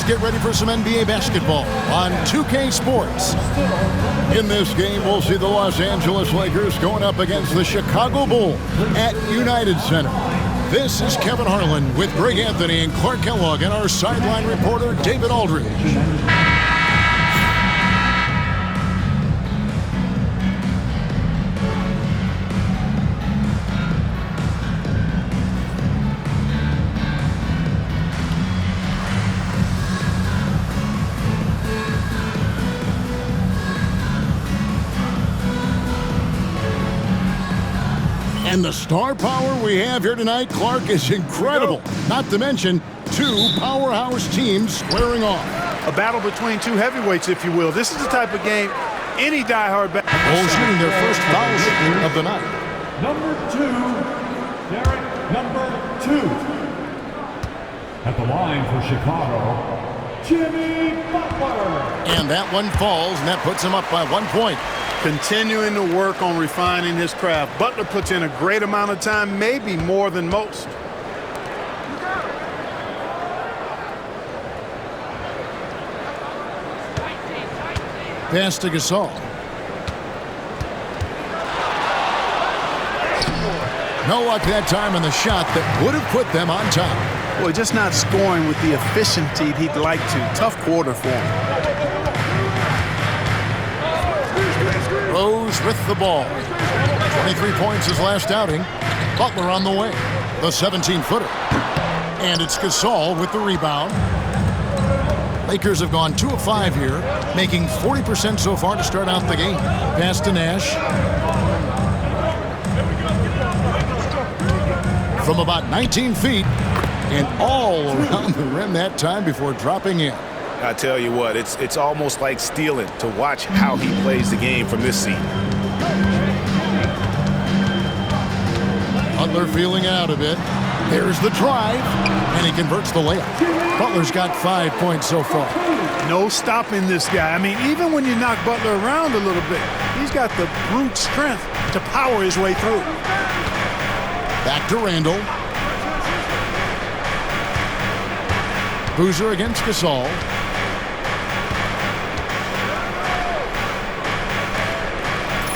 Let's get ready for some NBA basketball on 2K Sports. In this game, we'll see the Los Angeles Lakers going up against the Chicago Bulls at United Center. This is Kevin Harlan with Greg Anthony and Clark Kellogg and our sideline reporter, David Aldridge. And the star power we have here tonight, Clark, is incredible. Not to mention two powerhouse teams squaring off. A battle between two heavyweights, if you will. This is the type of game any diehard bat. Bulls shooting their first foul of the night. Number 2, Derek, number 2. At the line for Chicago, Jimmy Butler. And that one falls, and that puts him up by 1 point. Continuing to work on refining his craft. Butler puts in a great amount of time, maybe more than most. Pass to Gasol. No luck that time on the shot that would have put them on top. Boy, just not scoring with the efficiency he'd like to. Tough quarter for him. Rose with the ball. 23 points his last outing. Butler on the way. The 17-footer. And it's Gasol with the rebound. Lakers have gone 2 of 5 here, making 40% so far to start out the game. Pass to Nash. From about 19 feet and all around the rim that time before dropping in. I tell you what, it's almost like stealing to watch how he plays the game from this seat. Butler feeling out a bit. There's the drive, and he converts the layup. Butler's got 5 points so far. No stopping this guy. I mean, even when you knock Butler around a little bit, he's got the brute strength to power his way through. Back to Randall. Boozer against Gasol.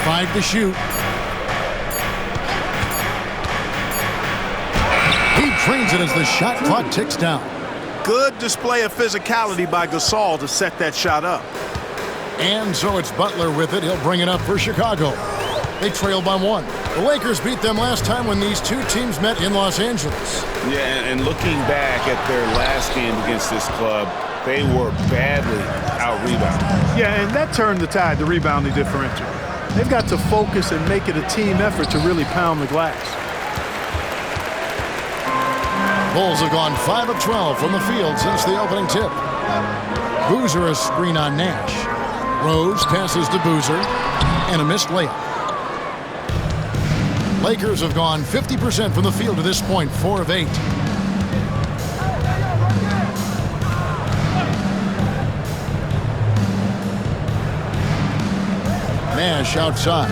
Five to shoot. He trains it as the shot clock ticks down. Good display of physicality by Gasol to set that shot up. And so it's Butler with it. He'll bring it up for Chicago. They trail by 1. The Lakers beat them last time when these two teams met in Los Angeles. Yeah, and looking back at their last game against this club, they were badly out-rebounded. Yeah, and that turned the tide, the rebounding differential. They've got to focus and make it a team effort to really pound the glass. Bulls have gone 5 of 12 from the field since the opening tip. Boozer a screen on Nash. Rose passes to Boozer, and a missed layup. Lakers have gone 50% from the field to this point, 4 of 8. Nash outside.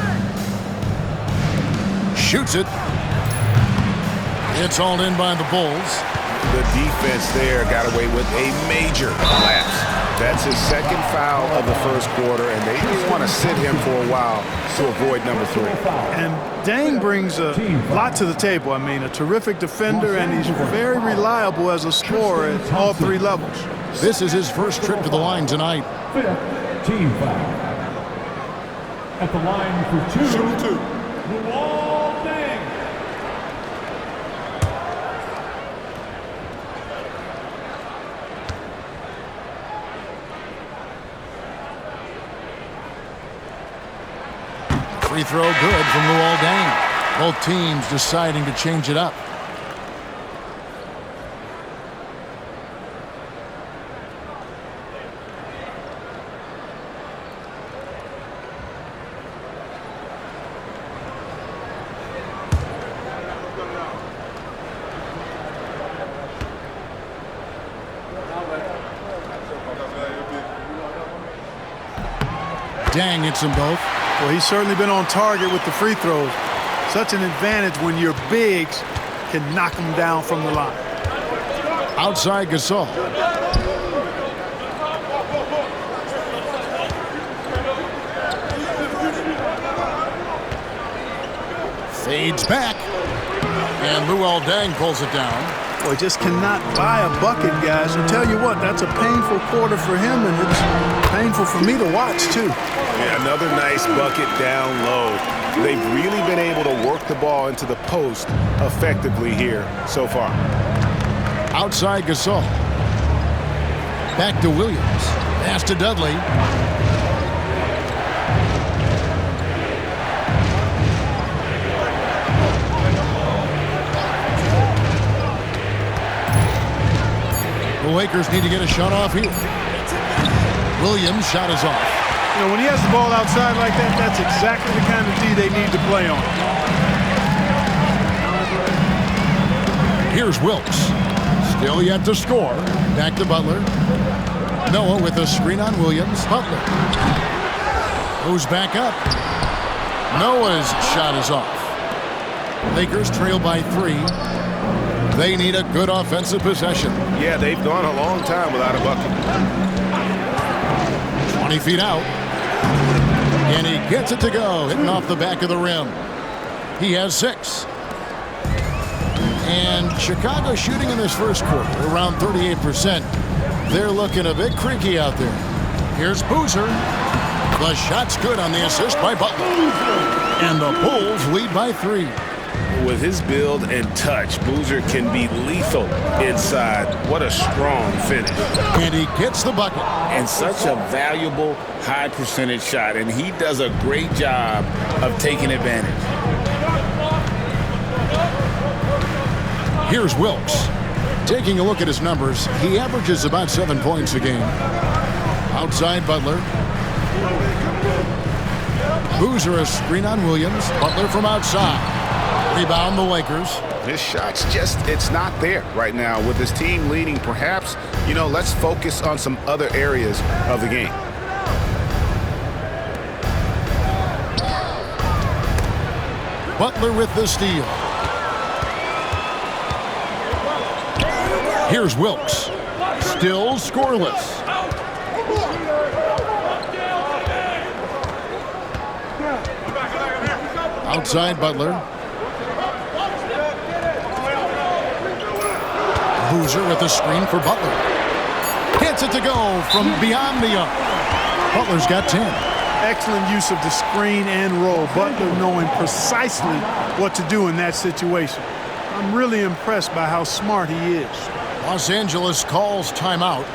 Shoots it. It's hauled in by the Bulls. The defense there got away with a major lapse. That's his second foul of the first quarter, and they just want to sit him for a while to avoid number 3. And Deng brings a lot to the table. I mean, a terrific defender, and he's very reliable as a scorer at all 3 levels. This is his first trip to the line tonight. 5th team foul. At the line for 2, Luol Deng. Free throw good from Luol Deng. Both teams deciding to change it up. Deng hits them both. Well, he's certainly been on target with the free throws. Such an advantage when your bigs can knock them down from the line. Outside Gasol. Feeds back. And Luol Deng pulls it down. Boy, just cannot buy a bucket, guys. I tell you what, that's a painful quarter for him, and it's painful for me to watch, too. Yeah, another nice bucket down low. They've really been able to work the ball into the post effectively here so far. Outside Gasol. Back to Williams. Pass to Dudley. The Lakers need to get a shot off here. Williams' shot is off. You know, when he has the ball outside like that, that's exactly the kind of D they need to play on. Here's Wilkes. Still yet to score. Back to Butler. Noah with a screen on Williams. Butler goes back up. Noah's shot is off. Lakers trail by 3. They need a good offensive possession. Yeah, they've gone a long time without a bucket. 20 feet out. And he gets it to go, hitting off the back of the rim. He has 6. And Chicago shooting in this first quarter around 38%. They're looking a bit creaky out there. Here's Boozer. The shot's good on the assist by Butler. And the Bulls lead by 3. With his build and touch, Boozer can be lethal inside. What a strong finish. And he gets the bucket. And such a valuable high percentage shot. And he does a great job of taking advantage. Here's Wilkes. Taking a look at his numbers, he averages about 7 points a game. Outside Butler. Boozer a screen on Williams. Butler from outside. Rebound the Lakers. His shot's just, it's not there right now. With his team leading, perhaps, let's focus on some other areas of the game. Butler with the steal. Here's Wilkes. Still scoreless. Outside Butler. Boozer with a screen for Butler. Gets it to go from beyond the arc. Butler's got 10. Excellent use of the screen and roll. Butler knowing precisely what to do in that situation. I'm really impressed by how smart he is. Los Angeles calls timeout.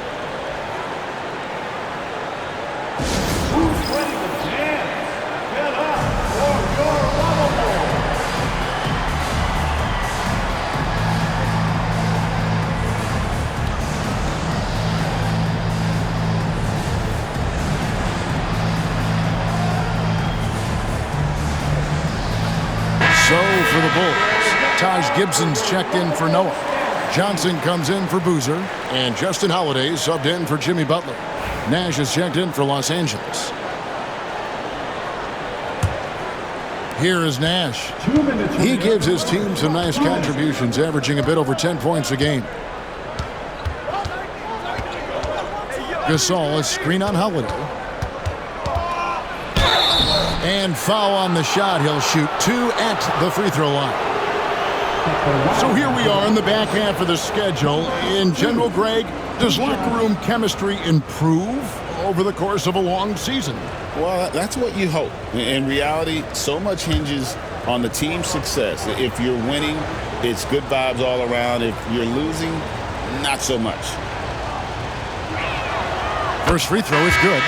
So for the Bulls, Taj Gibson's checked in for Noah. Johnson comes in for Boozer, and Justin Holiday subbed in for Jimmy Butler. Nash is checked in for Los Angeles. Here is Nash. He gives his team some nice contributions, averaging a bit over 10 points a game. Gasol, a screen on Holiday. And foul on the shot. He'll shoot 2 at the free throw line. So here we are in the back half of the schedule. In general, Greg, does locker room chemistry improve over the course of a long season? Well, that's what you hope. In reality, so much hinges on the team's success. If you're winning, it's good vibes all around. If you're losing, not so much. First free throw is good.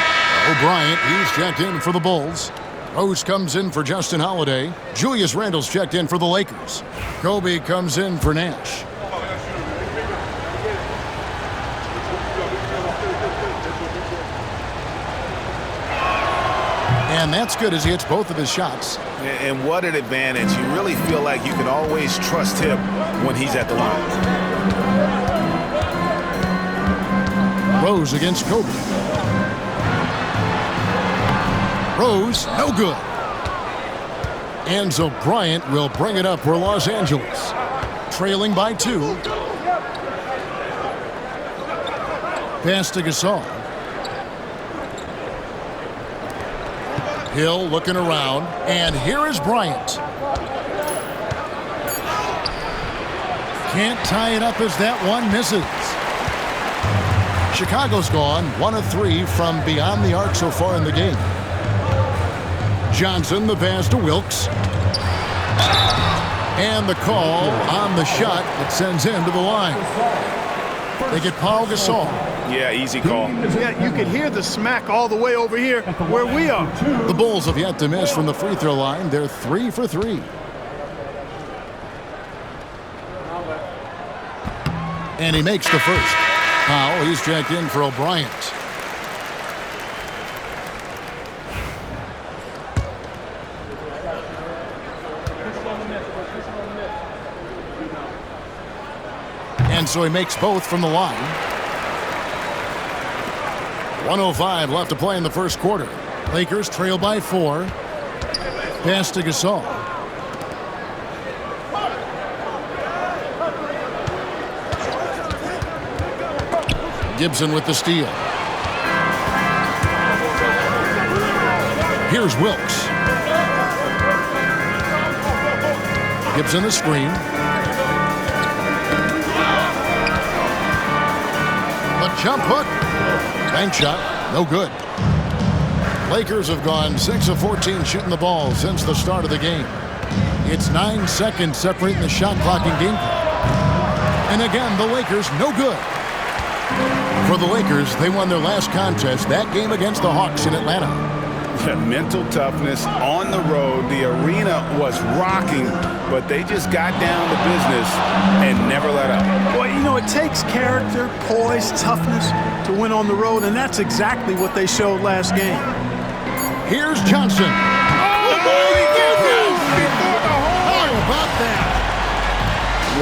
O'Bryant, he's checked in for the Bulls. Rose comes in for Justin Holiday. Julius Randle's checked in for the Lakers. Kobe comes in for Nash. And that's good as he hits both of his shots. And what an advantage. You really feel like you can always trust him when he's at the line. Rose against Kobe. Rose, no good. Enzo Bryant will bring it up for Los Angeles. Trailing by 2. Pass to Gasol. Hill looking around, and here is Bryant. Can't tie it up as that one misses. Chicago's gone 1 of 3 from beyond the arc so far in the game. Johnson, the pass to Wilkes. And the call on the shot that sends him to the line. They get Paul Gasol. Yeah, easy call. Yeah, you can hear the smack all the way over here where we are. The Bulls have yet to miss from the free throw line. They're 3 for 3. And he makes the first. Now he's checked in for O'Brien. And so he makes both from the line. 1:05 left to play in the first quarter. Lakers trail by 4. Pass to Gasol. Gibson with the steal. Here's Wilkes. Gibson the screen. The jump hook. Bank shot. No good. Lakers have gone 6 of 14 shooting the ball since the start of the game. It's 9 seconds separating the shot clock and game clock. And again, the Lakers no good. For the Lakers, they won their last contest, that game against the Hawks in Atlanta. Mental toughness on the road. The arena was rocking, but they just got down to business and never let up. Boy, you know, it takes character, poise, toughness to win on the road, and that's exactly what they showed last game. Here's Johnson. Oh, my goodness! How about that?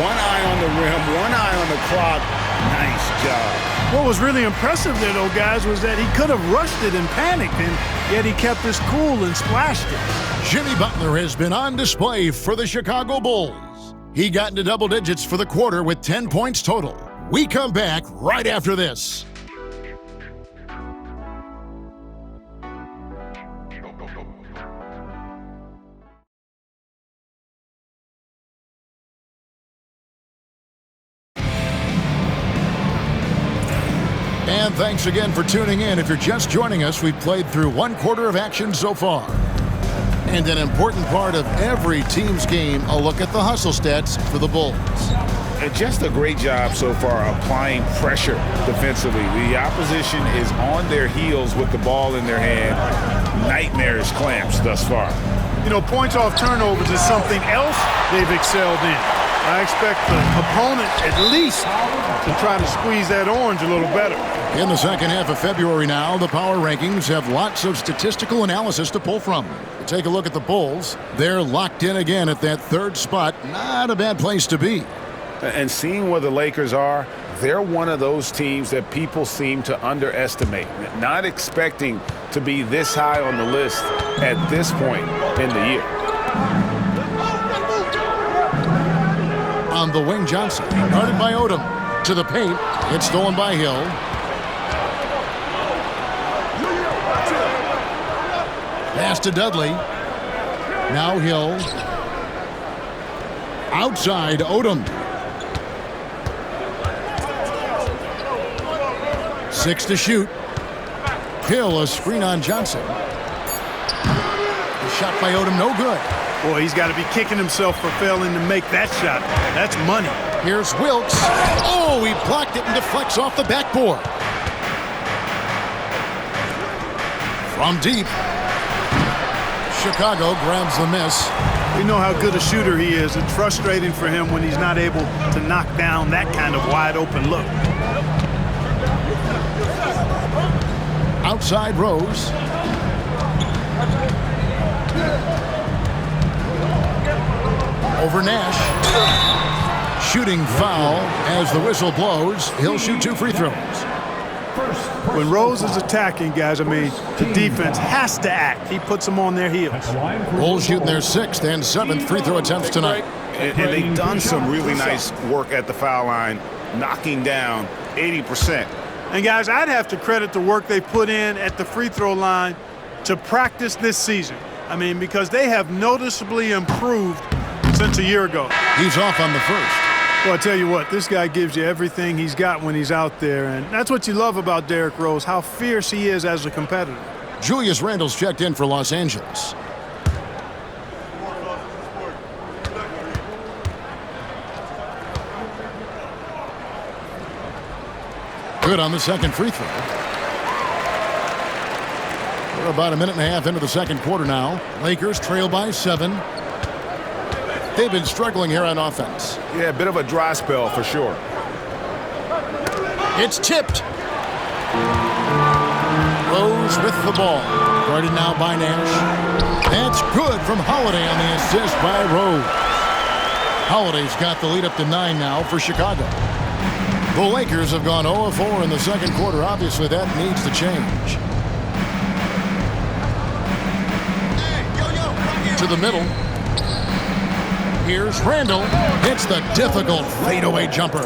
One eye on the rim, one eye on the clock. Nice job. What was really impressive there, though, guys, was that he could have rushed it and panicked, and yet he kept his cool and splashed it. Jimmy Butler has been on display for the Chicago Bulls. He got into double digits for the quarter with 10 points total. We come back right after this. And thanks again for tuning in. If you're just joining us, we've played through 1 quarter of action so far. And an important part of every team's game, a look at the hustle stats for the Bulls. And just a great job so far applying pressure defensively. The opposition is on their heels with the ball in their hand. Nightmarish clamps thus far. You know, points off turnovers is something else they've excelled in. I expect the opponent at least to try to squeeze that orange a little better. In the second half of February now, the power rankings have lots of statistical analysis to pull from. Take a look at the Bulls. They're locked in again at that 3rd spot. Not a bad place to be. And seeing where the Lakers are, they're one of those teams that people seem to underestimate. Not expecting to be this high on the list at this point in the year. On the wing, Johnson, guarded by Odom. To the paint. It's stolen by Hill. Pass to Dudley. Now Hill. Outside, Odom. 6 to shoot. Hill, a screen on Johnson. The shot by Odom, no good. Boy, he's got to be kicking himself for failing to make that shot. That's money. Here's Wilkes. Oh, he blocked it and deflects off the backboard. From deep. Chicago grabs the miss. We know how good a shooter he is. It's frustrating for him when he's not able to knock down that kind of wide open look. Outside Rose. Over Nash. Shooting foul as the whistle blows. He'll shoot 2 free throws. When Rose is attacking, guys, I mean, the defense has to act. He puts them on their heels. Bulls shooting their 6th and 7th free throw attempts tonight. And they've done some really nice work at the foul line, knocking down 80%. And, guys, I'd have to credit the work they put in at the free throw line to practice this season. I mean, because they have noticeably improved since a year ago. He's off on the first. Well, I tell you what, this guy gives you everything he's got when he's out there, and that's what you love about Derrick Rose, how fierce he is as a competitor. Julius Randle's checked in for Los Angeles. Good on the second free throw. We're about a minute and a half into the second quarter now. Lakers trail by 7. They've been struggling here on offense. Yeah, a bit of a dry spell for sure. It's tipped. Rose with the ball. Guarded now by Nash. That's good from Holiday on the assist by Rose. Holiday's got the lead up to 9 now for Chicago. The Lakers have gone 0-4 in the second quarter. Obviously, that needs to change. To the middle. Here's Randle. Hits the difficult fadeaway jumper.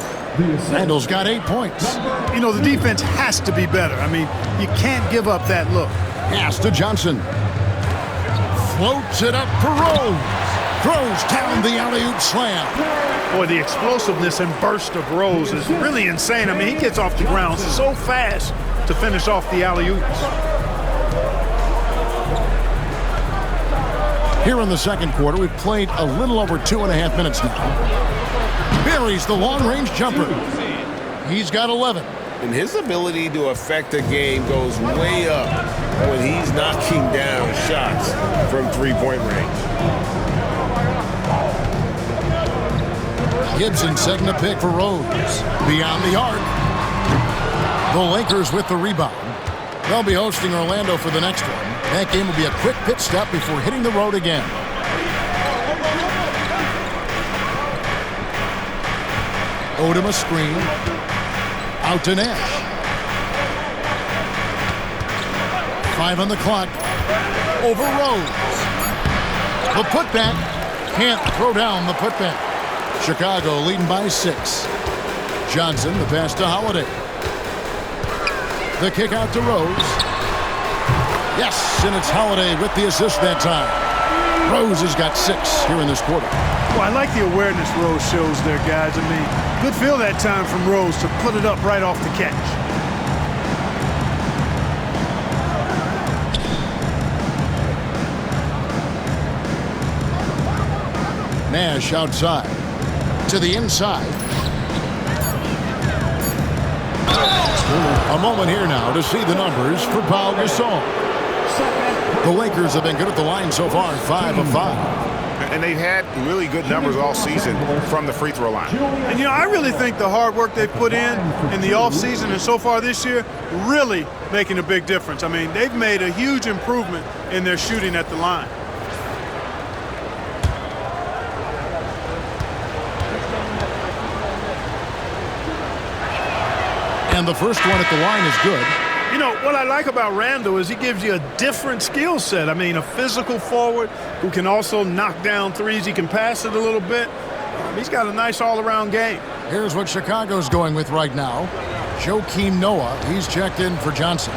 Randle's got 8 points. You know, the defense has to be better. I mean, you can't give up that look. Pass to Johnson. Floats it up for Rose. Throws down the alley-oop slam. Boy, the explosiveness and burst of Rose is really insane. I mean, he gets off the ground so fast to finish off the alley-oops. Here in the second quarter, we've played a little over 2.5 minutes now. Buries the long-range jumper. He's got 11. And his ability to affect a game goes way up when he's knocking down shots from three-point range. Gibson setting the pick for Rose. Beyond the arc. The Lakers with the rebound. They'll be hosting Orlando for the next one. That game will be a quick pit stop before hitting the road again. Odom a screen. Out to Nash. 5 on the clock. Over Rose. The putback. Can't throw down the putback. Chicago leading by 6. Johnson, the pass to Holiday. The kick out to Rose. Yes, and it's Holiday with the assist that time. Rose has got 6 here in this quarter. Well, I like the awareness Rose shows there, guys. I mean, good feel that time from Rose to put it up right off the catch. Nash outside. To the inside. A moment here now to see the numbers for Pau Gasol. The Lakers have been good at the line so far, 5 of 5. And they've had really good numbers all season from the free throw line. And, you know, I really think the hard work they've put in the offseason and so far this year really making a big difference. I mean, they've made a huge improvement in their shooting at the line. And the first one at the line is good. You know, what I like about Randle is he gives you a different skill set. I mean, a physical forward who can also knock down threes. He can pass it a little bit. He's got a nice all-around game. Here's what Chicago's going with right now. Joakim Noah, he's checked in for Johnson.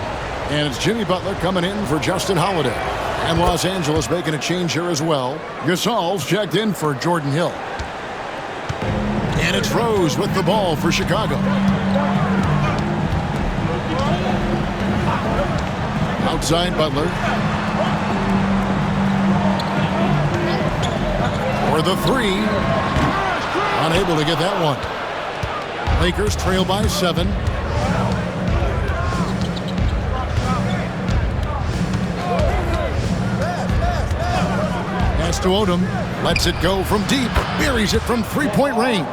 And it's Jimmy Butler coming in for Justin Holiday. And Los Angeles making a change here as well. Gasol's checked in for Jordan Hill. And it's Rose with the ball for Chicago. Outside Butler. For the 3. Unable to get that one. Lakers trail by 7. Pass to Odom. Lets it go from deep. Buries it from 3-point range.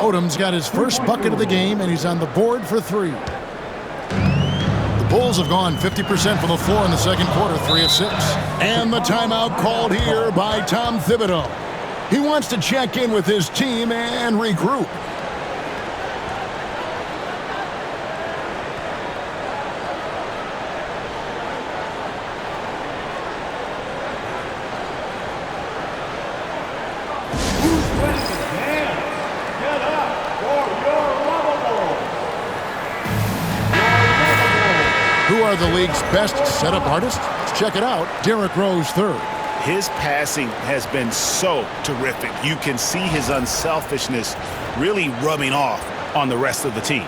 Odom's got his first bucket of the game, and he's on the board for 3. Bulls have gone 50% from the floor in the second quarter, 3 of 6. And the timeout called here by Tom Thibodeau. He wants to check in with his team and regroup. Who's ready to dance? Get up for your lovable. Who are the league's best setup artists? Let's check it out. Derrick Rose, 3rd. his passing has been so terrific. You can see his unselfishness really rubbing off on the rest of the team.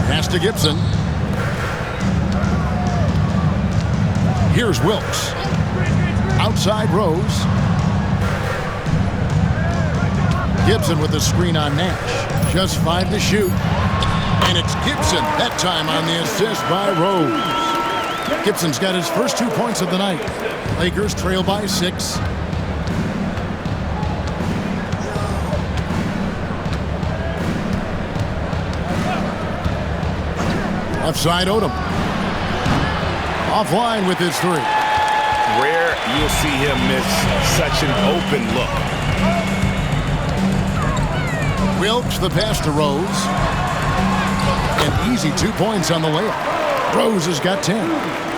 Pass to Gibson. Here's Wilkes. Outside Rose. Gibson with the screen on Nash. Just 5 to shoot. And it's Gibson, that time on the assist by Rose. Gibson's got his first 2 points of the night. Lakers trail by 6. Left side, Odom. Offline with his 3. Rare you'll see him miss such an open look. Wilkes the pass to Rose. An easy 2 points on the layup. Rose has got 10.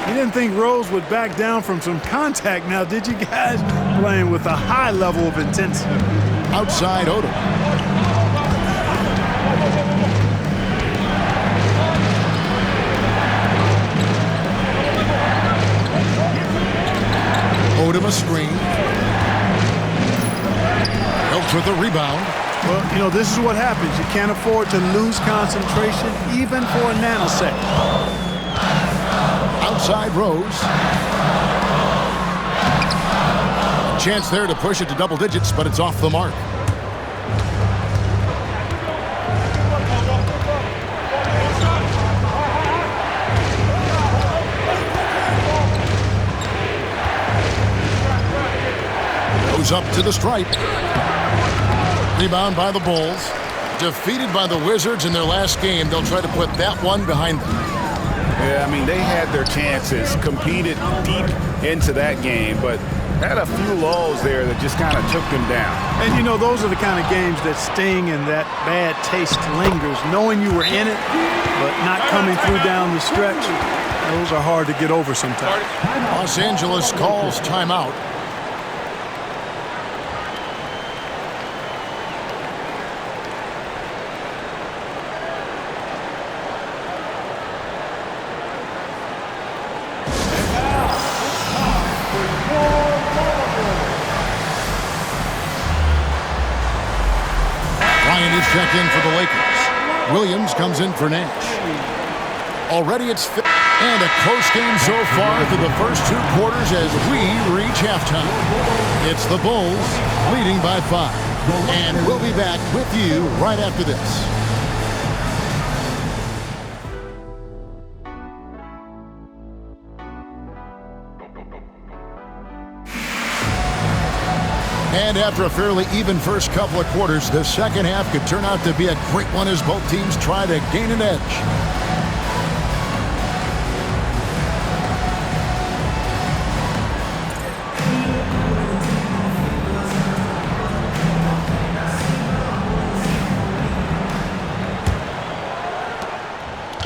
You didn't think Rose would back down from some contact now, did you guys? Playing with a high level of intensity. Outside Odom. Odom a screen. Helps with the rebound. Well, you know, this is what happens. You can't afford to lose concentration even for a nanosecond. Outside Rose. Chance there to push it to double digits, but it's off the mark. Goes up to the stripe. Rebound by the Bulls. Defeated by the Wizards in their last game. They'll try to put that one behind them. Yeah, I mean, they had their chances, competed deep into that game, but had a few lulls there that just kind of took them down. And, you know, those are the kind of games that sting and that bad taste lingers. Knowing you were in it, but not coming through down the stretch, those are hard to get over sometimes. Los Angeles calls timeout. Check in for the Lakers. Williams comes in for Nash. Already it's and a close game so far through the first 2 quarters as we reach halftime. It's the Bulls leading by 5. And we'll be back with you right after this. And after a fairly even first couple of quarters, the second half could turn out to be a great one as both teams try to gain an edge.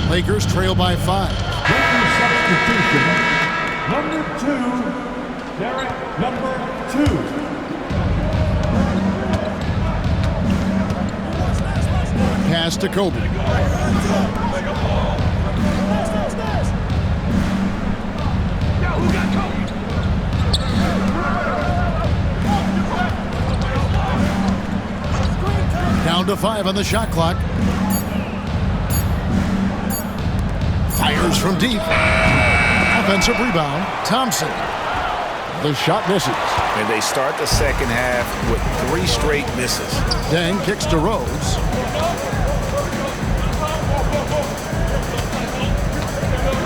Lakers trail by 5. Substitution. Number 2, Derek, number 2. Pass to Kobe. Down to 5 on the shot clock. Fires from deep. Offensive rebound. Thompson. The shot misses. And they start the second half with 3 straight misses. Deng kicks to Rose.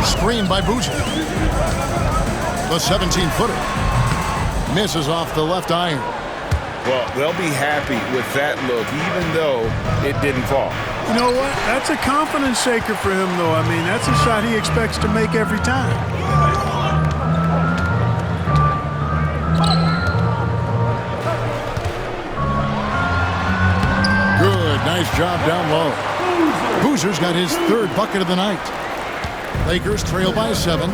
Screen by Boozer. The 17-footer. Misses off the left iron. Well, they'll be happy with that look, even though it didn't fall. You know what? That's a confidence shaker for him, though. I mean, that's a shot he expects to make every time. Good. Nice job down low. Boozer's got his 3rd bucket of the night. Lakers trail by 7.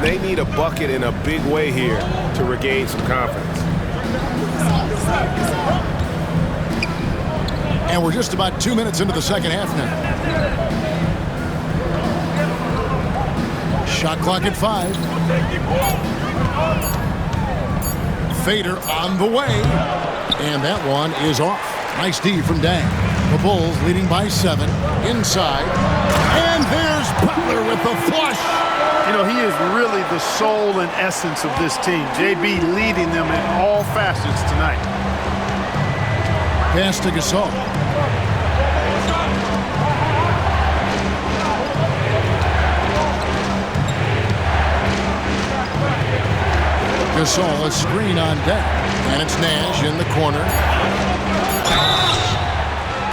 They need a bucket in a big way here to regain some confidence. And we're just about 2 minutes into the second half now. Shot clock at 5. Fader on the way. And that one is off. Nice D from Dang. The Bulls leading by 7. Inside. And there's Butler with the flush. You know, he is really the soul and essence of this team. JB leading them in all facets tonight. Pass to Gasol. Gasol, a screen on deck. And it's Nash in the corner.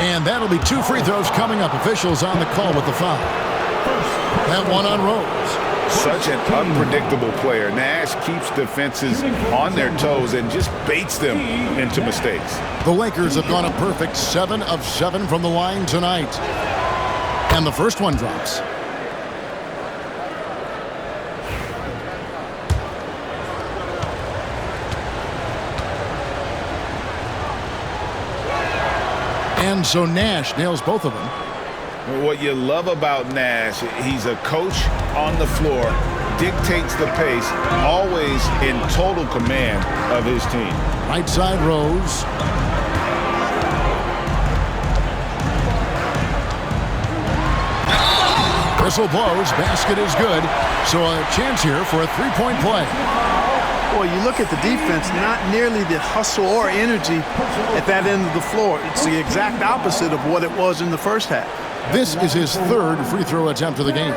And that'll be 2 free throws coming up. Officials on the call with the foul. That one on Rose. Such an unpredictable player. Nash keeps defenses on their toes and just baits them into mistakes. The Lakers have gone a perfect 7 of 7 from the line tonight. And the first one drops. And so Nash nails both of them. What you love about Nash, he's a coach on the floor, dictates the pace, always in total command of his team. Right side Rose. Whistle blows. Basket is good. So a chance here for a three-point play. Boy, you look at the defense, not nearly the hustle or energy at that end of the floor. It's the exact opposite of what it was in the first half. This is his 3rd free throw attempt of the game.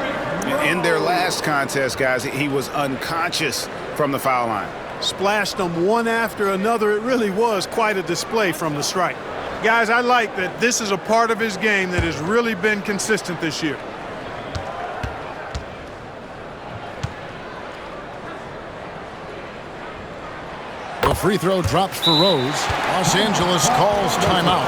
In their last contest, guys, he was unconscious from the foul line. Splashed them one after another. It really was quite a display from the strike. Guys, I like that this is a part of his game that has really been consistent this year. The free throw drops for Rose. Los Angeles calls timeout.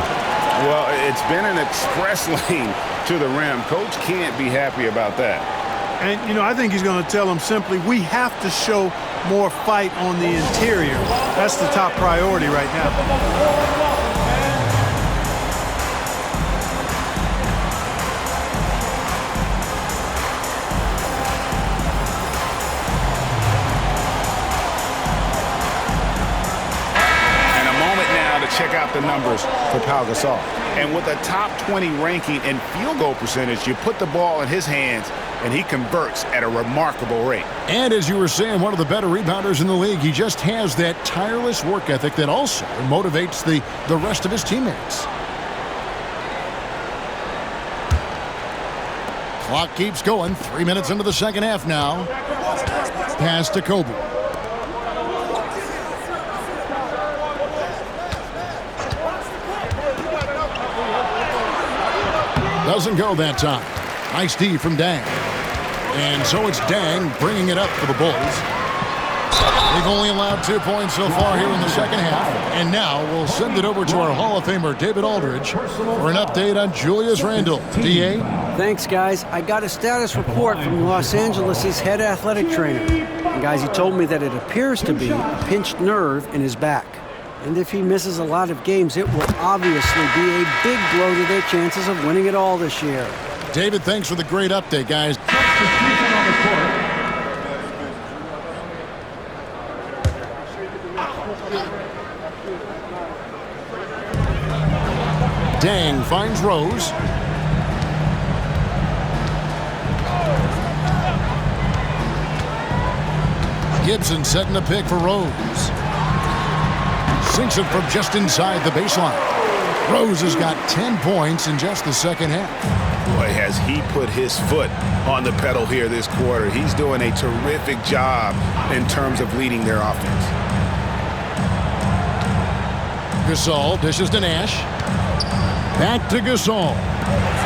Well, it's been an express lane to the rim. Coach can't be happy about that. And, you know, I think he's going to tell them simply, we have to show more fight on the interior. That's the top priority right now. Check out the numbers for Pau Gasol. And with a top 20 ranking in field goal percentage, you put the ball in his hands, and he converts at a remarkable rate. And as you were saying, one of the better rebounders in the league. He just has that tireless work ethic that also motivates the rest of his teammates. Clock keeps going. 3 minutes into the second half now. Pass to Kobe. Doesn't go that time. Nice D from Dang. And so it's Dang bringing it up for the Bulls. They've only allowed 2 points so far here in the second half. And now we'll send it over to our Hall of Famer, David Aldridge, for an update on Julius Randle. DA? Thanks, guys. I got a status report from Los Angeles' head athletic trainer. And, guys, he told me that it appears to be a pinched nerve in his back. And if he misses a lot of games, it will obviously be a big blow to their chances of winning it all this year. David, thanks for the great update, guys. Dang finds Rose. Gibson setting a pick for Rose. Sinks it from just inside the baseline. Rose has got 10 points in just the second half. Boy, has he put his foot on the pedal here this quarter. He's doing a terrific job in terms of leading their offense. Gasol dishes to Nash. Back to Gasol.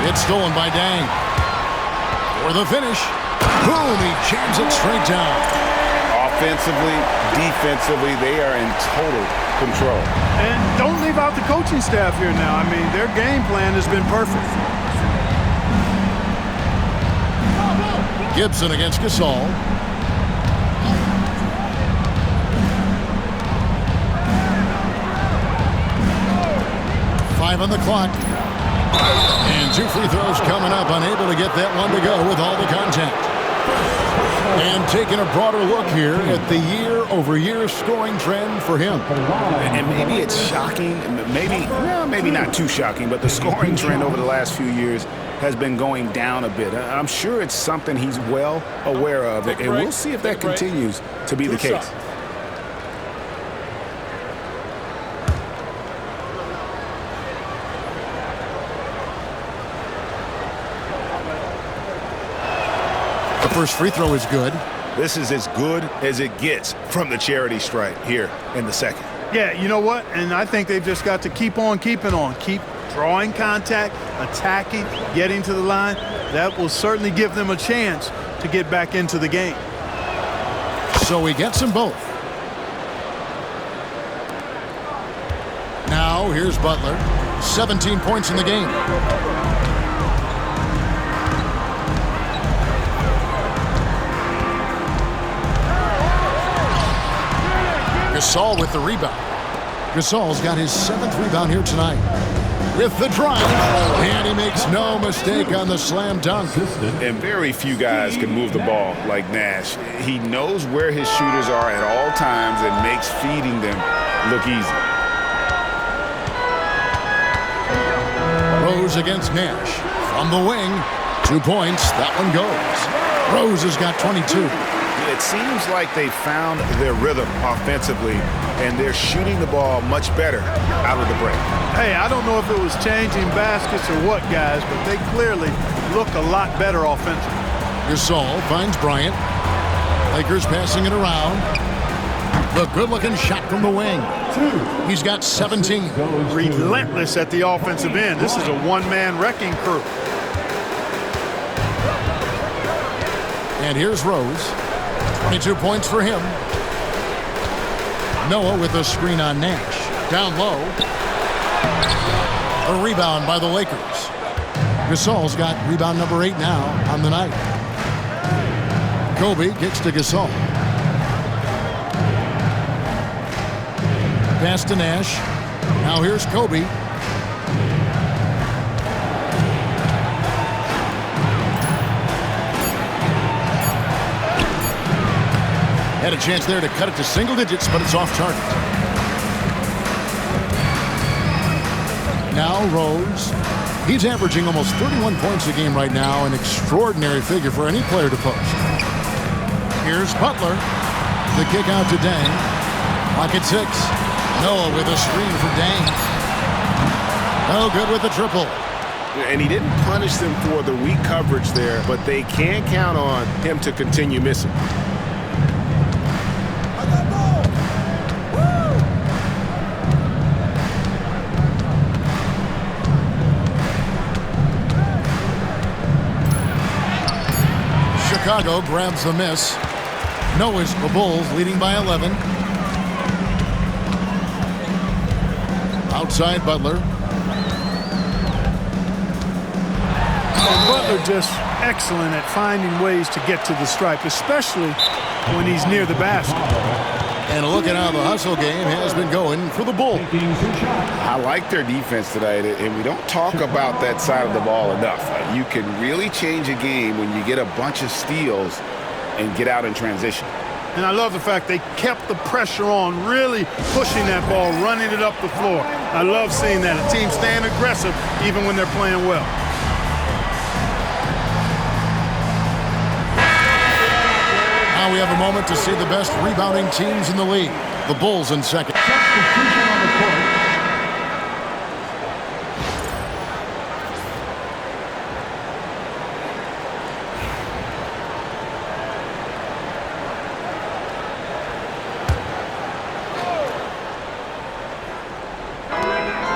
It's stolen by Dang. For the finish. Boom, he jams it straight down. Offensively, defensively, they are in total control. And don't leave out the coaching staff here now. I mean, their game plan has been perfect. Gibson against Gasol. 5 on the clock. And 2 free throws coming up, unable to get that one to go with all the contact. And taking a broader look here at the year-over-year scoring trend for him. And maybe it's shocking, maybe not too shocking, but the scoring trend over the last few years has been going down a bit. I'm sure it's something he's well aware of, and we'll see if that continues to be the case. The first free throw is good. This is as good as it gets from the charity stripe here in the second. Yeah, you know what? And I think they've just got to keep on keeping on. Keep drawing contact, attacking, getting to the line. That will certainly give them a chance to get back into the game. So he gets them both. Now here's Butler. 17 points in the game. Gasol with the rebound. Gasol's got his 7th rebound here tonight. With the drive, and he makes no mistake on the slam dunk. And very few guys can move the ball like Nash. He knows where his shooters are at all times and makes feeding them look easy. Rose against Nash. From the wing, 2 points. That one goes. Rose has got 22. It seems like they found their rhythm offensively, and they're shooting the ball much better out of the break. Hey, I don't know if it was changing baskets or what, guys, but they clearly look a lot better offensively. Gasol finds Bryant. Lakers passing it around. The good-looking shot from the wing. He's got 17. Relentless at the offensive end. This is a one-man wrecking crew. And here's Rose. 22 points for him. Noah with a screen on Nash. Down low. A rebound by the Lakers. Gasol's got rebound number 8 now on the night. Kobe kicks to Gasol. Pass to Nash. Now here's Kobe. Had a chance there to cut it to single digits, but it's off target. Now Rose. He's averaging almost 31 points a game right now, an extraordinary figure for any player to post. Here's Butler. The kick out to Dang. Clock at 6. Noah with a screen for Dang. Oh, good with the triple. And he didn't punish them for the weak coverage there, but they can't count on him to continue missing. Chicago grabs the miss. Noah's the Bulls leading by 11. Outside Butler. Butler just excellent at finding ways to get to the stripe, especially when he's near the basket. And look at how the hustle game has been going for the Bulls. I like their defense tonight, and we don't talk about that side of the ball enough. You can really change a game when you get a bunch of steals and get out in transition. And I love the fact they kept the pressure on, really pushing that ball, running it up the floor. I love seeing that. A team staying aggressive even when they're playing well. Now we have a moment to see the best rebounding teams in the league. The Bulls in second. Substitution on the court.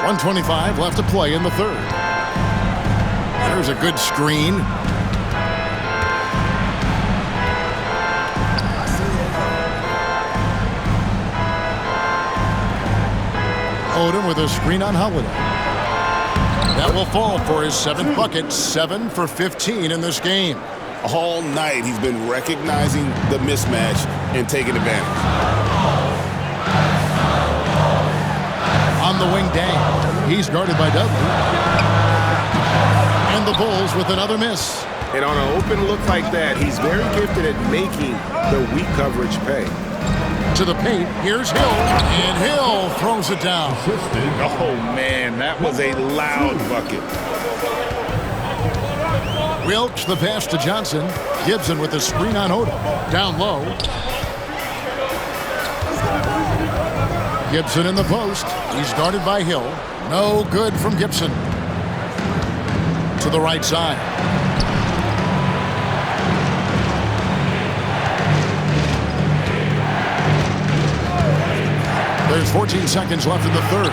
.125 left to play in the third. There's a good screen. Odom with a screen on Holiday. That will fall for his 7th bucket, 7 for 15 in this game. All night he's been recognizing the mismatch and taking advantage. On the wing, Dang. He's guarded by Dudley. And the Bulls with another miss. And on an open look like that, he's very gifted at making the weak coverage pay. To the paint, here's Hill, and Hill throws it down. Oh, man, that was a loud bucket. Wilkes the pass to Johnson. Gibson with the screen on Odom. Down low. Gibson in the post. He's guarded by Hill. No good from Gibson. To the right side. There's 14 seconds left in the third.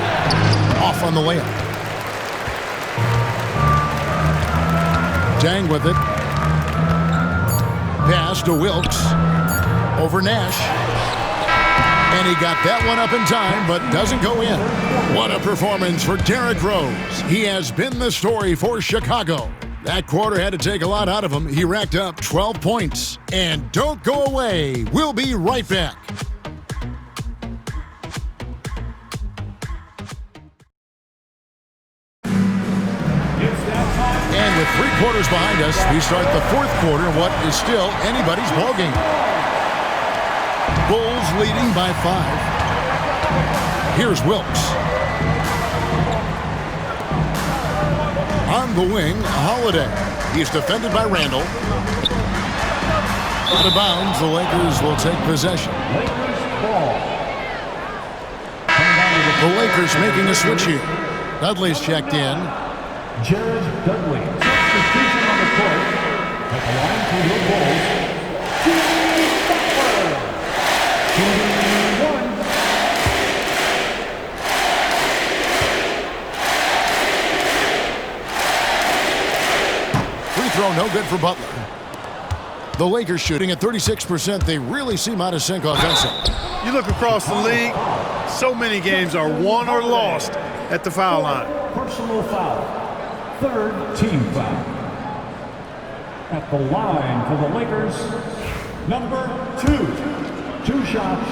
Off on the layup. Dang with it. Pass to Wilkes. Over Nash. And he got that one up in time, but doesn't go in. What a performance for Derrick Rose. He has been the story for Chicago. That quarter had to take a lot out of him. He racked up 12 points. And don't go away. We'll be right back. And with 3 quarters behind us, we start the fourth quarter in what is still anybody's ballgame. Bulls leading by 5. Here's Wilkes. On the wing, Holiday. He's defended by Randall. Out of bounds, the Lakers will take possession. The Lakers making a switch here. Dudley's checked in. Jared Dudley, substitution on the court. At the line for your Bulls, Jimmy Butler. 21. Free throw no good for Butler. The Lakers shooting at 36%. They really seem out of sync offensively. You look across the league, so many games are won or lost at the foul line. Personal foul. Third team foul. At the line for the Lakers, number 2. 2 shots.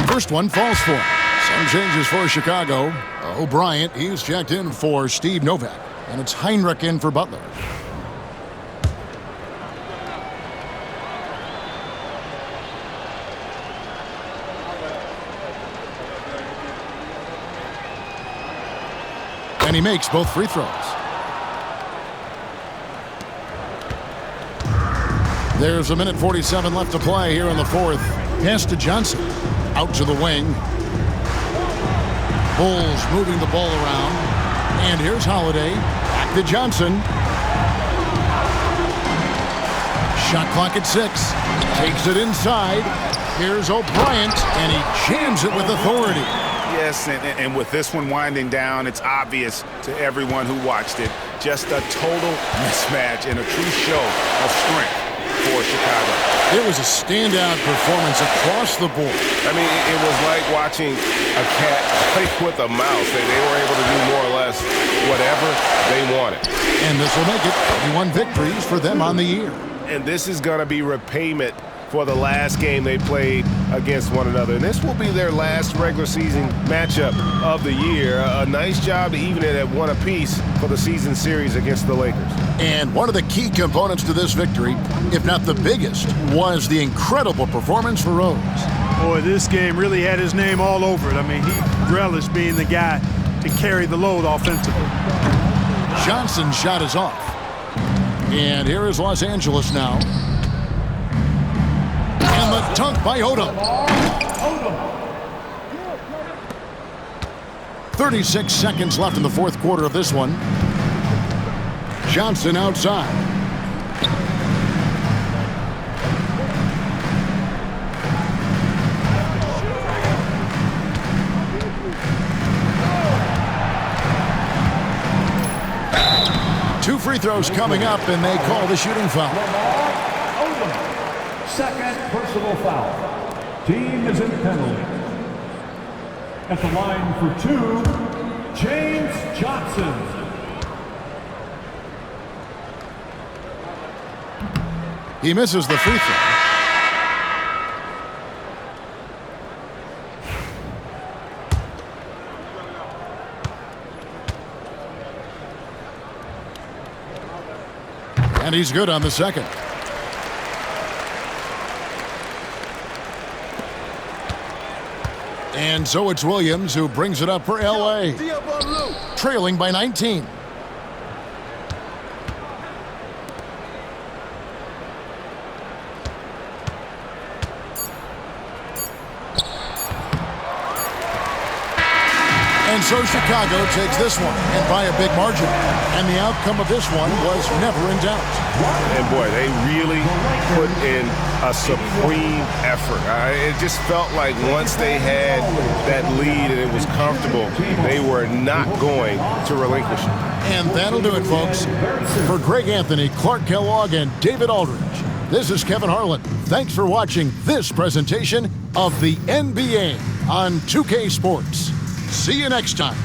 First one falls for him. Some changes for Chicago. O'Brien, he's checked in for Steve Novak. And it's Heinrich in for Butler. And he makes both free throws. There's a minute 47 left to play here in the fourth. Pass to Johnson. Out to the wing. Bulls moving the ball around. And here's Holiday. Back to Johnson. Shot clock at 6. Takes it inside. Here's O'Brien. And he jams it with authority. Yes, and with this one winding down, it's obvious to everyone who watched it. Just a total mismatch and a true show of strength for Chicago. It was a standout performance across the board. I mean, it was like watching a cat play with a mouse. They were able to do more or less whatever they wanted. And this will make it 31 victories for them on the year. And this is going to be repayment for the last game they played against one another. And this will be their last regular season matchup of the year. A nice job to even it at 1 apiece for the season series against the Lakers. And one of the key components to this victory, if not the biggest, was the incredible performance for Rose. Boy, this game really had his name all over it. I mean, he relished being the guy to carry the load offensively. Johnson's shot is off. And here is Los Angeles now. And the dunk by Odom. 36 seconds left in the fourth quarter of this one. Johnson outside. Two free throws coming up, and they call the shooting foul. Second personal foul. Team is in penalty. At the line for 2, James Johnson. He misses the free throw. And he's good on the second. And so it's Williams who brings it up for L.A. Trailing by 19. And so Chicago takes this one, and by a big margin. And the outcome of this one was never in doubt. And boy, they really put in a supreme effort. It just felt like once they had that lead and it was comfortable, they were not going to relinquish it. And that'll do it, folks. For Greg Anthony, Clark Kellogg, and David Aldridge, this is Kevin Harlan. Thanks for watching this presentation of the NBA on 2K Sports. See you next time.